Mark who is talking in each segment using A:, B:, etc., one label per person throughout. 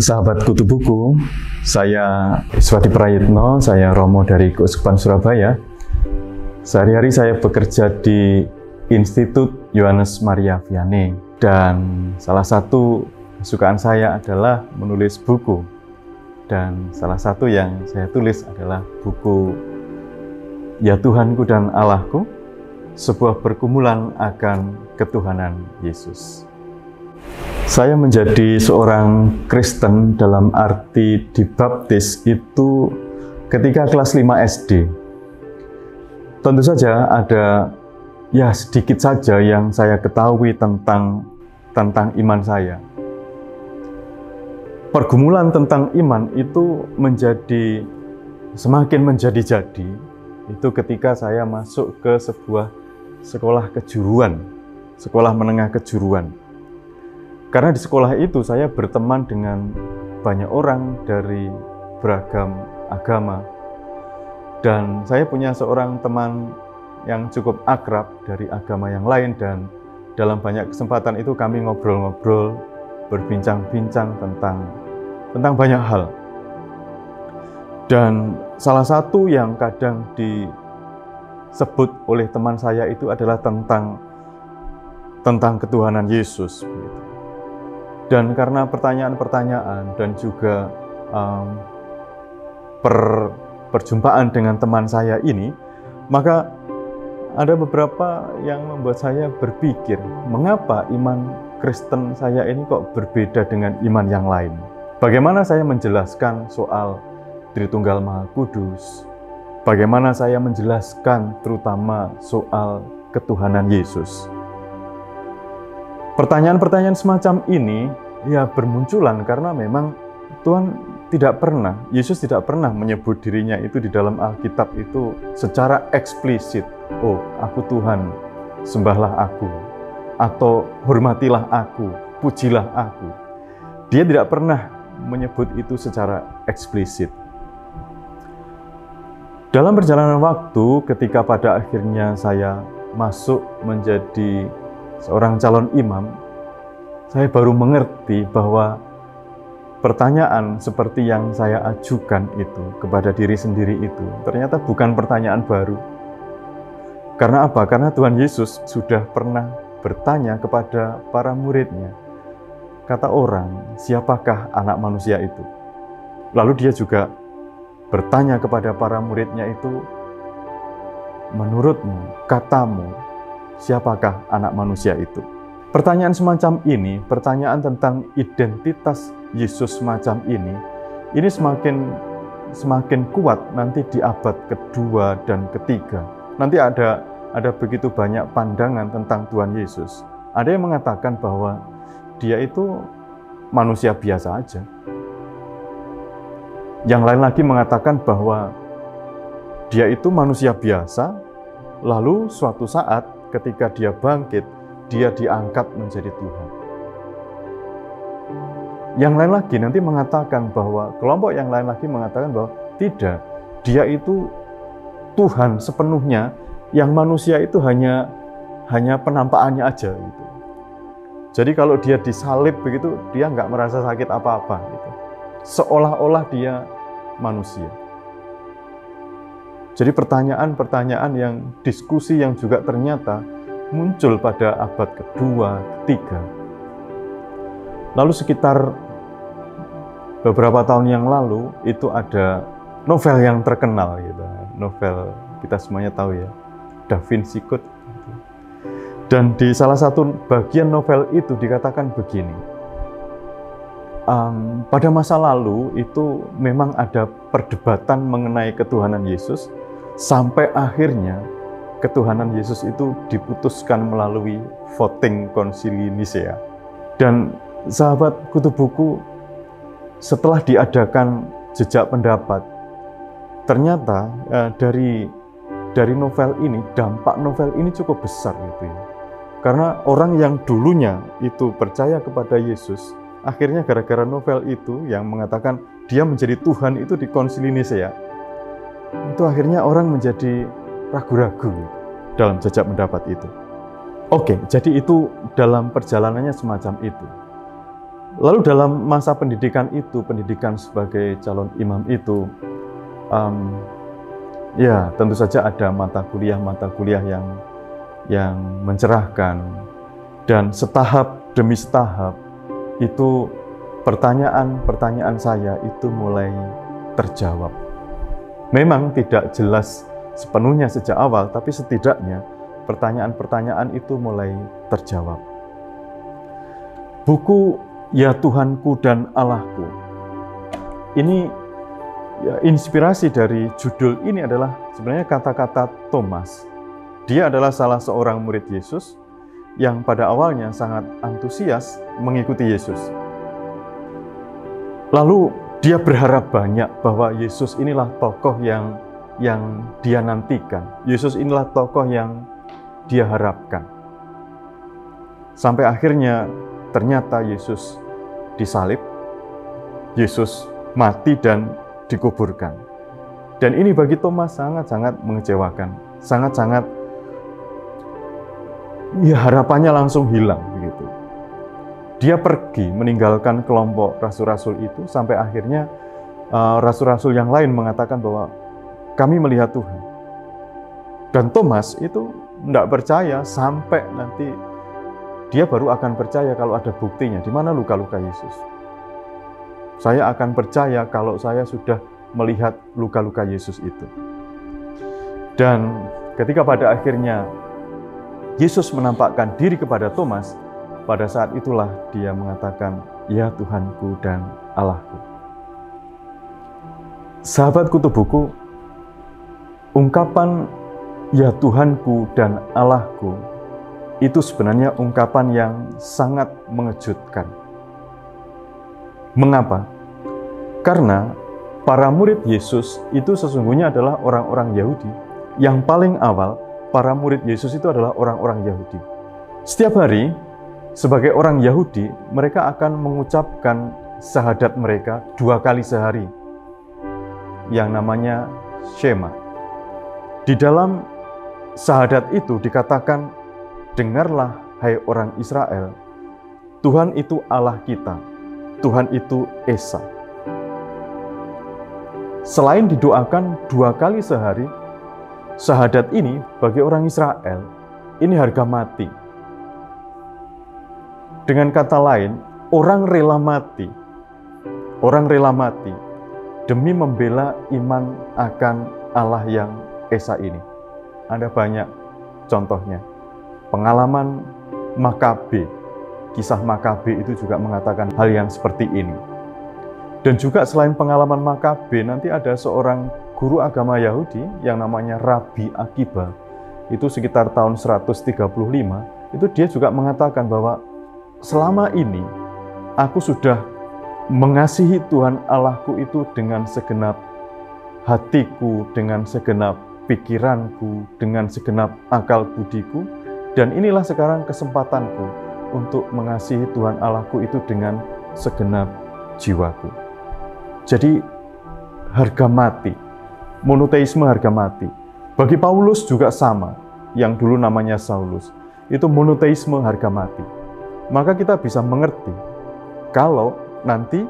A: Sahabat Kutu Buku, saya Iswadi Prayitno, saya Romo dari Keuskupan Surabaya. Sehari-hari saya bekerja di Institut Yohanes Maria Vianney, dan salah satu kesukaan saya adalah menulis buku. Dan salah satu yang saya tulis adalah buku Ya Tuhanku dan Allahku, sebuah pergumulan akan ketuhanan Yesus. Saya menjadi seorang Kristen dalam arti dibaptis itu ketika kelas 5 SD. Tentu saja ada sedikit saja yang saya ketahui tentang iman saya. Pergumulan tentang iman itu semakin menjadi-jadi itu ketika saya masuk ke sebuah sekolah kejuruan, sekolah menengah kejuruan. Karena di sekolah itu saya berteman dengan banyak orang dari beragam agama. Dan saya punya seorang teman yang cukup akrab dari agama yang lain, dan dalam banyak kesempatan itu kami ngobrol-ngobrol, berbincang-bincang tentang banyak hal. Dan salah satu yang kadang disebut oleh teman saya itu adalah tentang ketuhanan Yesus. Dan karena pertanyaan-pertanyaan dan juga perjumpaan dengan teman saya ini, maka ada beberapa yang membuat saya berpikir, mengapa iman Kristen saya ini kok berbeda dengan iman yang lain? Bagaimana saya menjelaskan soal Tritunggal Maha Kudus? Bagaimana saya menjelaskan terutama soal ketuhanan Yesus? Pertanyaan-pertanyaan semacam ini bermunculan karena memang Yesus tidak pernah menyebut dirinya itu di dalam Alkitab itu secara eksplisit. Oh, aku Tuhan, sembahlah aku. Atau hormatilah aku, pujilah aku. Dia tidak pernah menyebut itu secara eksplisit. Dalam perjalanan waktu, ketika pada akhirnya saya masuk menjadi seorang calon imam, saya baru mengerti bahwa pertanyaan seperti yang saya ajukan itu kepada diri sendiri itu ternyata bukan pertanyaan baru. Karena apa? Karena Tuhan Yesus sudah pernah bertanya kepada para muridnya. Kata orang, siapakah anak manusia itu? Lalu dia juga bertanya kepada para muridnya itu, menurutmu, katamu, siapakah anak manusia itu? Pertanyaan semacam ini, pertanyaan tentang identitas Yesus semacam ini semakin kuat nanti di abad kedua dan ketiga. Nanti ada begitu banyak pandangan tentang Tuhan Yesus. Ada yang mengatakan bahwa dia itu manusia biasa aja. Yang lain lagi mengatakan bahwa dia itu manusia biasa, lalu suatu saat ketika dia bangkit, dia diangkat menjadi Tuhan. Yang lain lagi nanti mengatakan bahwa, kelompok yang lain lagi mengatakan bahwa tidak, dia itu Tuhan sepenuhnya, yang manusia itu hanya penampakannya aja gitu. Jadi kalau dia disalib begitu, dia nggak merasa sakit apa-apa gitu. Seolah-olah dia manusia. Jadi pertanyaan-pertanyaan yang diskusi yang juga ternyata muncul pada abad kedua, ketiga. Lalu sekitar beberapa tahun yang lalu itu ada novel yang terkenal gitu. Novel kita semuanya tahu ya, Da Vinci Code. Dan di salah satu bagian novel itu dikatakan begini. Pada masa lalu itu memang ada perdebatan mengenai ketuhanan Yesus, sampai akhirnya ketuhanan Yesus itu diputuskan melalui voting Konsili Nisea. Dan sahabat Kutu Buku, setelah diadakan jejak pendapat, ternyata dari novel ini, dampak novel ini cukup besar gitu ya. Karena orang yang dulunya itu percaya kepada Yesus, akhirnya gara-gara novel itu yang mengatakan dia menjadi Tuhan itu di Konsili Nisea, itu akhirnya orang menjadi ragu-ragu dalam jejak pendapat itu. Oke, jadi itu dalam perjalanannya semacam itu. Lalu dalam masa pendidikan itu, pendidikan sebagai calon imam itu, ya tentu saja ada mata kuliah yang mencerahkan, dan setahap demi setahap itu pertanyaan-pertanyaan saya itu mulai terjawab. Memang tidak jelas sepenuhnya sejak awal, tapi setidaknya pertanyaan-pertanyaan itu mulai terjawab. Buku Ya Tuhanku dan Allahku, ini ya, inspirasi dari judul ini adalah sebenarnya kata-kata Thomas. Dia adalah salah seorang murid Yesus yang pada awalnya sangat antusias mengikuti Yesus. Lalu dia berharap banyak bahwa Yesus inilah tokoh yang dia nantikan. Yesus inilah tokoh yang dia harapkan. Sampai akhirnya ternyata Yesus disalib, Yesus mati dan dikuburkan. Dan ini bagi Thomas sangat-sangat mengecewakan, sangat-sangat ya harapannya langsung hilang begitu. Dia pergi meninggalkan kelompok rasul-rasul itu sampai akhirnya rasul-rasul yang lain mengatakan bahwa kami melihat Tuhan. Dan Thomas itu tidak percaya sampai nanti dia baru akan percaya kalau ada buktinya. Di mana luka-luka Yesus? Saya akan percaya kalau saya sudah melihat luka-luka Yesus itu. Dan ketika pada akhirnya Yesus menampakkan diri kepada Thomas, pada saat itulah dia mengatakan, "Ya Tuhanku dan Allahku." Sahabat Kutu Buku, ungkapan "Ya Tuhanku dan Allahku" itu sebenarnya ungkapan yang sangat mengejutkan. Mengapa? Karena para murid Yesus itu sesungguhnya adalah orang-orang Yahudi. Yang paling awal, para murid Yesus itu adalah orang-orang Yahudi. Setiap hari, sebagai orang Yahudi, mereka akan mengucapkan syahadat mereka 2 kali sehari, yang namanya Shema. Di dalam syahadat itu dikatakan, "Dengarlah, hai orang Israel, Tuhan itu Allah kita, Tuhan itu Esa." Selain didoakan 2 kali sehari, syahadat ini bagi orang Israel, ini harga mati. Dengan kata lain, orang rela mati. Orang rela mati demi membela iman akan Allah yang Esa ini. Ada banyak contohnya. Pengalaman Makabe, kisah Makabe itu juga mengatakan hal yang seperti ini. Dan juga selain pengalaman Makabe, nanti ada seorang guru agama Yahudi yang namanya Rabi Akiba. Itu sekitar tahun 135, itu dia juga mengatakan bahwa selama ini aku sudah mengasihi Tuhan Allahku itu dengan segenap hatiku, dengan segenap pikiranku, dengan segenap akal budiku. Dan inilah sekarang kesempatanku untuk mengasihi Tuhan Allahku itu dengan segenap jiwaku. Jadi harga mati, monoteisme harga mati. Bagi Paulus juga sama, yang dulu namanya Saulus. Itu monoteisme harga mati. Maka kita bisa mengerti kalau nanti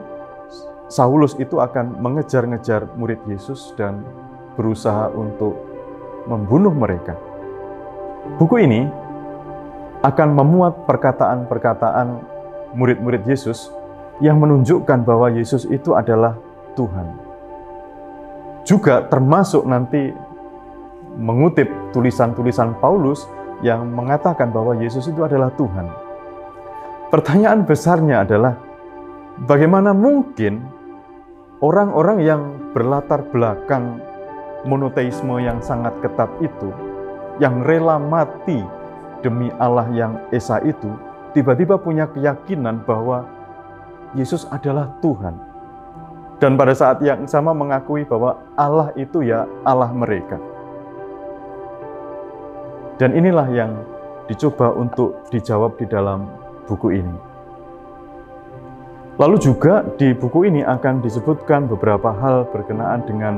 A: Saulus itu akan mengejar-ngejar murid Yesus dan berusaha untuk membunuh mereka. Buku ini akan memuat perkataan-perkataan murid-murid Yesus yang menunjukkan bahwa Yesus itu adalah Tuhan. Juga termasuk nanti mengutip tulisan-tulisan Paulus yang mengatakan bahwa Yesus itu adalah Tuhan. Pertanyaan besarnya adalah, bagaimana mungkin orang-orang yang berlatar belakang monoteisme yang sangat ketat itu, yang rela mati demi Allah yang Esa itu, tiba-tiba punya keyakinan bahwa Yesus adalah Tuhan. Dan pada saat yang sama mengakui bahwa Allah itu ya Allah mereka. Dan inilah yang dicoba untuk dijawab di dalam buku ini. Lalu juga di buku ini akan disebutkan beberapa hal berkenaan dengan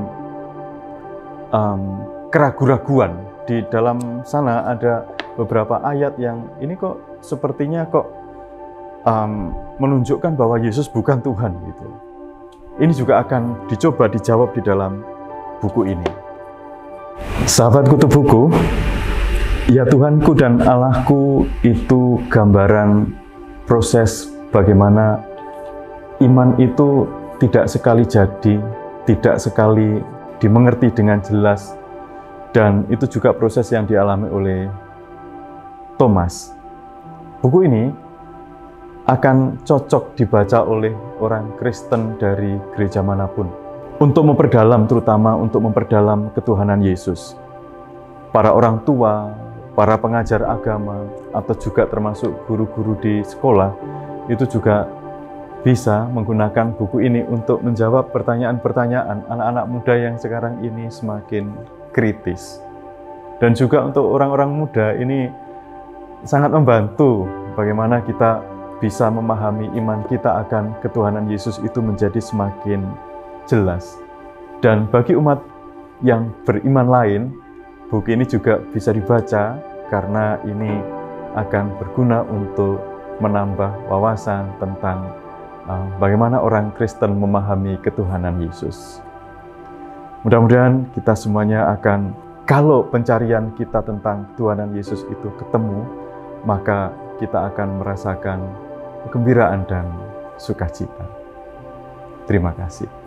A: keraguan-raguan. Di dalam sana ada beberapa ayat yang ini kok sepertinya kok menunjukkan bahwa Yesus bukan Tuhan gitu. Ini juga akan dicoba dijawab di dalam buku ini. Sahabat Kutu Buku, ya Tuhanku dan Allahku itu gambaran proses bagaimana iman itu tidak sekali jadi, tidak sekali dimengerti dengan jelas, dan itu juga proses yang dialami oleh Thomas. Buku ini akan cocok dibaca oleh orang Kristen dari gereja manapun untuk memperdalam, terutama untuk memperdalam ketuhanan Yesus. Para orang tua, para pengajar agama, atau juga termasuk guru-guru di sekolah, itu juga bisa menggunakan buku ini untuk menjawab pertanyaan-pertanyaan anak-anak muda yang sekarang ini semakin kritis. Dan juga untuk orang-orang muda ini sangat membantu bagaimana kita bisa memahami iman kita akan ketuhanan Yesus itu menjadi semakin jelas. Dan bagi umat yang beriman lain, buku ini juga bisa dibaca karena ini akan berguna untuk menambah wawasan tentang bagaimana orang Kristen memahami ketuhanan Yesus. Mudah-mudahan kita semuanya akan, kalau pencarian kita tentang ketuhanan Yesus itu ketemu, maka kita akan merasakan kegembiraan dan sukacita. Terima kasih.